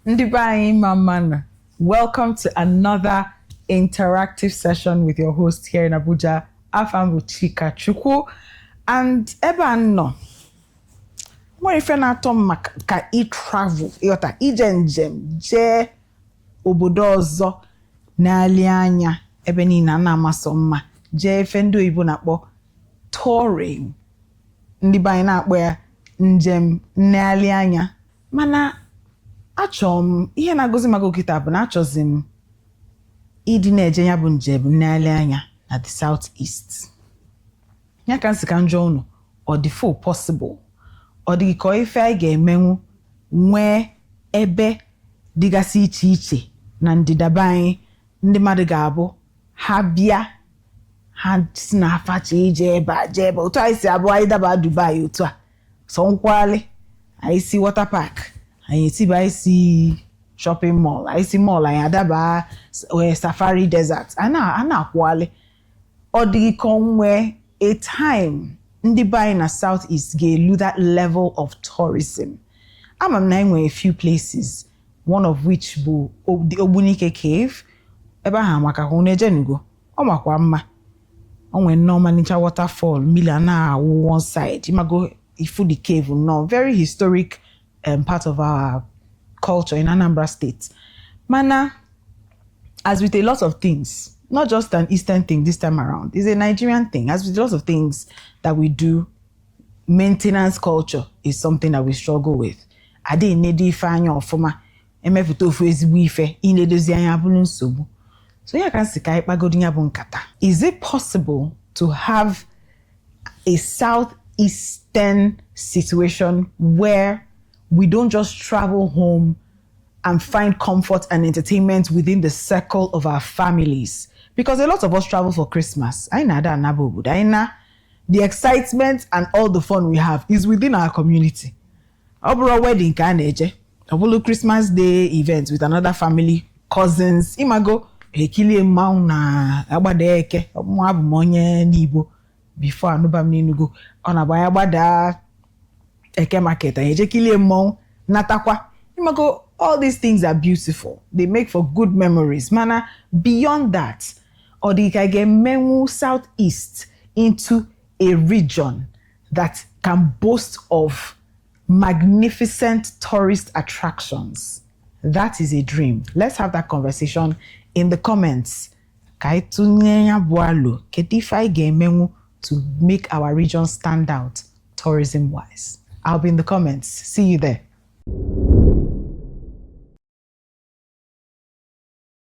Ndibai Mamana, welcome to another interactive session with your host here in Abuja, Afambu Chika Chukwu. And eba no, mo ife na atom ka travel, yota njem je obodo ọzọ n'ali anya ebe ni na amaso mma je ife ndị Igbo na-akpọ touring. Ndị be anyị na-akpọ ya njem n'ali anya. Mana achọm ihe na-agozi maka okita bụ na achọzim ịdị na-eje ya bụ njem n'ali anya na the southeast. Ya ka nsi ka njọ unu ọ dị full possible. Ọ dị ka ife anyị ga-emenwu nwee ebe dịgasị iche iche na ndịda be anyị ndị mmadụ ga-abụ ha bịa ha si na afacha ije ebe a jee ebe otu anyị si abụ anyị daba Dubai otu a so nkwali anyị si water park anyị etiba anyị si shopping mall anyị si mall anyị adaba safari desert ana akwali. Ọ dị ka onwe a time ndị be anyị na southeast ga-elu that level of tourism. Amam na enwe a few places, one of which bụ the Ogbunike Cave. Ebe ha maka hụ na-ejenugo ọ makwa mma. Onwe normal nature waterfall mila na one side. Imago ifu the cave no very historic part of our culture in Anambra State. Mana, as with a lot of things, not just an Eastern thing this time around, it's a Nigerian thing. As with a lot of things that we do, maintenance culture is something that we struggle with. Ade nedi ifanya ofuma emefuto ofu ezigbo ife inedozi anya bulu nsogbu. So ya kan sika ikpagodi nya bụ nkata. Is it possible to have a southeastern situation where we don't just travel home and find comfort and entertainment within the circle of our families? Because a lot of us travel for Christmas. The excitement and all the fun we have is within our community. Obro wedding ka na-eje, obolo Christmas Day event with another family, cousins, imago ekili mmanwụ na agbada eke, mụ abụ m onye n'Igbo before anụba m n'Enugu. Ọ na-agba agbada eke market, anyị eje kilie mmanwụ natakwa. Imago, all these things are beautiful. They make for good memories. Mana, beyond that, or the Mengu Southeast into a region that can boast of magnificent tourist attractions. That is a dream. Let's have that conversation in the comments. To make our region stand out tourism-wise. I'll be in the comments. See you there.